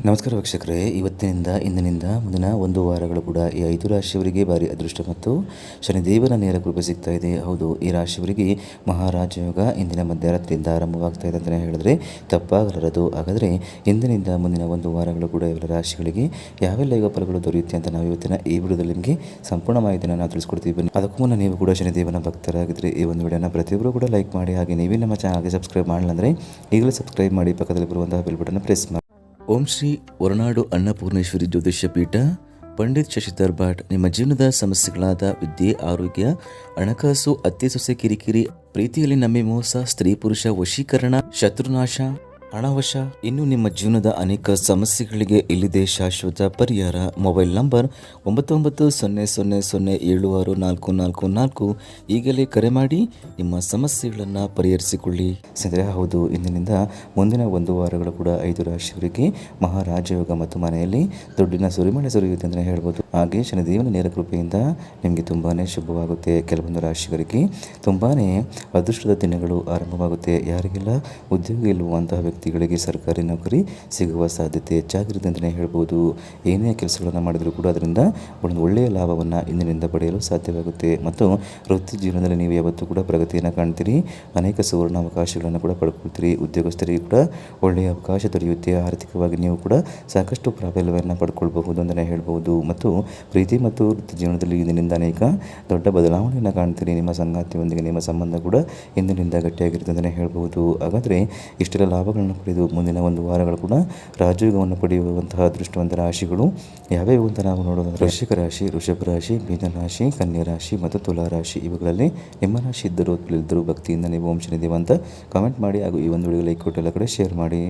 ನಮಸ್ಕಾರ ವೀಕ್ಷಕರೇ, ಇವತ್ತಿನಿಂದ ಇಂದಿನಿಂದ ಮುಂದಿನ ಒಂದು ವಾರಗಳು ಕೂಡ ಈ 5 ರಾಶಿಯವರಿಗೆ ಭಾರಿ ಅದೃಷ್ಟ ಮತ್ತು ಶನಿದೇವನ ನೇರ ಕೃಪೆ ಸಿಗ್ತಾ ಇದೆ. ಹೌದು, ಈ ರಾಶಿಯವರಿಗೆ ಮಹಾರಾಜಯೋಗ ಇಂದಿನ ಮಧ್ಯರಾತ್ರಿಯಿಂದ ಆರಂಭವಾಗ್ತಾ ಇದೆ ಅಂತಲೇ ಹೇಳಿದ್ರೆ ತಪ್ಪಾಗಲಾರದು. ಹಾಗಾದರೆ ಇಂದಿನಿಂದ ಮುಂದಿನ ಒಂದು ವಾರಗಳು ಕೂಡ ಇವರ ರಾಶಿಗಳಿಗೆ ಯಾವೆಲ್ಲ ಯೋಗ ಫಲಗಳು ದೊರೆಯುತ್ತೆ ಅಂತ ನಾವು ಇವತ್ತಿನ ಈ ವಿಡಿಯೋದಲ್ಲಿ ನಿಮಗೆ ಸಂಪೂರ್ಣ ಮಾಹಿತಿಯನ್ನು ನಾವು ತಿಳಿಸ್ಕೊಡ್ತೀವಿ. ಬನ್ನಿ, ಅದಕ್ಕೂ ಮುನ್ನ ನೀವು ಕೂಡ ಶನಿದೇವನ ಭಕ್ತರಾಗಿದ್ದರೆ ಈ ಒಂದು ವಿಡಿಯೋನ ಪ್ರತಿಯೊಬ್ಬರು ಕೂಡ ಲೈಕ್ ಮಾಡಿ, ಹಾಗೆ ನೀವೇ ನಮ್ಮ ಚಾನಲ್ಗೆ ಸಬ್ಸ್ಕ್ರೈಬ್ ಮಾಡಿಲ್ಲ ಅಂದರೆ ಈಗಲೇ ಸಬ್ಸ್ಕ್ರೈಬ್ ಮಾಡಿ, ಪಕ್ಕದಲ್ಲಿ ಬರುವಂತಹ ಬೆಲ್ ಬಟನ್ ಪ್ರೆಸ್ ಮಾಡಿ. ಓಂ ಶ್ರೀ ಹೊರನಾಡು ಅನ್ನಪೂರ್ಣೇಶ್ವರಿ ಜ್ಯೋತಿಷ್ಯ ಪೀಠ, ಪಂಡಿತ್ ಶಶಿಧರ್ ಭಟ್. ನಿಮ್ಮ ಜೀವನದ ಸಮಸ್ಯೆಗಳಾದ ವಿದ್ಯೆ, ಆರೋಗ್ಯ, ಹಣಕಾಸು, ಅತ್ತೆ ಸೊಸೆ ಕಿರಿಕಿರಿ, ಪ್ರೀತಿಯಲ್ಲಿ ನಂಬಿ ಮೋಸ, ಸ್ತ್ರೀ ಪುರುಷ ವಶೀಕರಣ, ಶತ್ರುನಾಶ, ಹಣವಶ, ಇನ್ನು ನಿಮ್ಮ ಜೀವನದ ಅನೇಕ ಸಮಸ್ಯೆಗಳಿಗೆ ಇಲ್ಲಿದೆ ಶಾಶ್ವತ ಪರಿಹಾರ. Mobile number 9900076444. ಈಗಲೇ ಕರೆ ಮಾಡಿ ನಿಮ್ಮ ಸಮಸ್ಯೆಗಳನ್ನು ಪರಿಹರಿಸಿಕೊಳ್ಳಿ. ಸ್ನೇಹಿತರೆ, ಹೌದು, ಇಂದಿನಿಂದ ಮುಂದಿನ ಒಂದು ವಾರಗಳು ಕೂಡ 5 ರಾಶಿಯವರಿಗೆ ಮಹಾರಾಜಯೋಗ ಮತ್ತು ಮನೆಯಲ್ಲಿ ದುಡ್ಡಿನ ಸುರಿಮಳೆ ಸುರಿಯುತ್ತೆ ಅಂತಲೇ ಹೇಳ್ಬೋದು. ಹಾಗೆ ಶನಿದೇವನ ನೇರ ಕೃಪೆಯಿಂದ ನಿಮಗೆ ತುಂಬಾ ಶುಭವಾಗುತ್ತೆ. ಕೆಲವೊಂದು ರಾಶಿಯವರಿಗೆ ತುಂಬಾ ಅದೃಷ್ಟದ ದಿನಗಳು ಆರಂಭವಾಗುತ್ತೆ. ಯಾರಿಗೆಲ್ಲ ಉದ್ಯೋಗ ಇಲ್ಲುವಂತಹ ವ್ಯಕ್ತಿಗಳಿಗೆ ಸರ್ಕಾರಿ ನೌಕರಿ ಸಿಗುವ ಸಾಧ್ಯತೆ ಹೆಚ್ಚಾಗಿರುತ್ತೆ ಅಂತಲೇ ಹೇಳ್ಬೋದು. ಏನೇ ಕೆಲಸಗಳನ್ನು ಮಾಡಿದರೂ ಕೂಡ ಅದರಿಂದ ಒಂದು ಒಳ್ಳೆಯ ಲಾಭವನ್ನು ಇಂದಿನಿಂದ ಪಡೆಯಲು ಸಾಧ್ಯವಾಗುತ್ತೆ. ಮತ್ತು ವೃತ್ತಿ ಜೀವನದಲ್ಲಿ ನೀವು ಯಾವತ್ತೂ ಕೂಡ ಪ್ರಗತಿಯನ್ನು ಕಾಣ್ತೀರಿ. ಅನೇಕ ಸುವರ್ಣ ಅವಕಾಶಗಳನ್ನು ಕೂಡ ಪಡ್ಕೊಳ್ತೀರಿ. ಉದ್ಯೋಗಸ್ಥರಿಗೆ ಕೂಡ ಒಳ್ಳೆಯ ಅವಕಾಶ ದೊರೆಯುತ್ತೆ. ಆರ್ಥಿಕವಾಗಿ ನೀವು ಕೂಡ ಸಾಕಷ್ಟು ಪ್ರಾಬಲ್ಯವನ್ನು ಪಡ್ಕೊಳ್ಬಹುದು ಅಂತಲೇ ಹೇಳ್ಬೋದು. ಮತ್ತು ಪ್ರೀತಿ ಮತ್ತು ವೃತ್ತಿ ಜೀವನದಲ್ಲಿ ಇಂದಿನಿಂದ ಅನೇಕ ದೊಡ್ಡ ಬದಲಾವಣೆಯನ್ನು ಕಾಣ್ತೀರಿ. ನಿಮ್ಮ ಸಂಗಾತಿಯೊಂದಿಗೆ ನಿಮ್ಮ ಸಂಬಂಧ ಕೂಡ ಇಂದಿನಿಂದ ಗಟ್ಟಿಯಾಗಿರುತ್ತೆ ಅಂತಲೇ ಹೇಳ್ಬೋದು. ಹಾಗಾದರೆ ಇಷ್ಟೆಲ್ಲ ಲಾಭಗಳನ್ನು ಪಡೆದು ಮುಂದಿನ ಒಂದು ವಾರಗಳು ಕೂಡ ರಾಜಯೋಗವನ್ನು ಪಡೆಯುವಂತಹ ಅದೃಷ್ಟವಂತ ರಾಶಿಗಳು ಯಾವ್ಯಾವು ಅಂತ ನಾವು ನೋಡೋದಾದ್ರೆ ವೃಶ್ಚಿಕ ರಾಶಿ, ವೃಷಭ ರಾಶಿ, ಮೀನ ರಾಶಿ, ಕನ್ಯಾ ರಾಶಿ ಮತ್ತು ತುಲಾ ರಾಶಿ. ಇವುಗಳಲ್ಲಿ ನಿಮ್ಮ ರಾಶಿ ಇದ್ದರೂ ಭಕ್ತಿಯಿಂದ ನೀವು ಓಂ ಶನಿದೇವ ಅಂತ ಕಾಮೆಂಟ್ ಮಾಡಿ, ಹಾಗೂ ಈ ಒಂದು ವಿಡಿಯೋ ಲೈಕ್ ಕೊಟ್ಟು ಎಲ್ಲ ಕಡೆ ಶೇರ್ ಮಾಡಿ.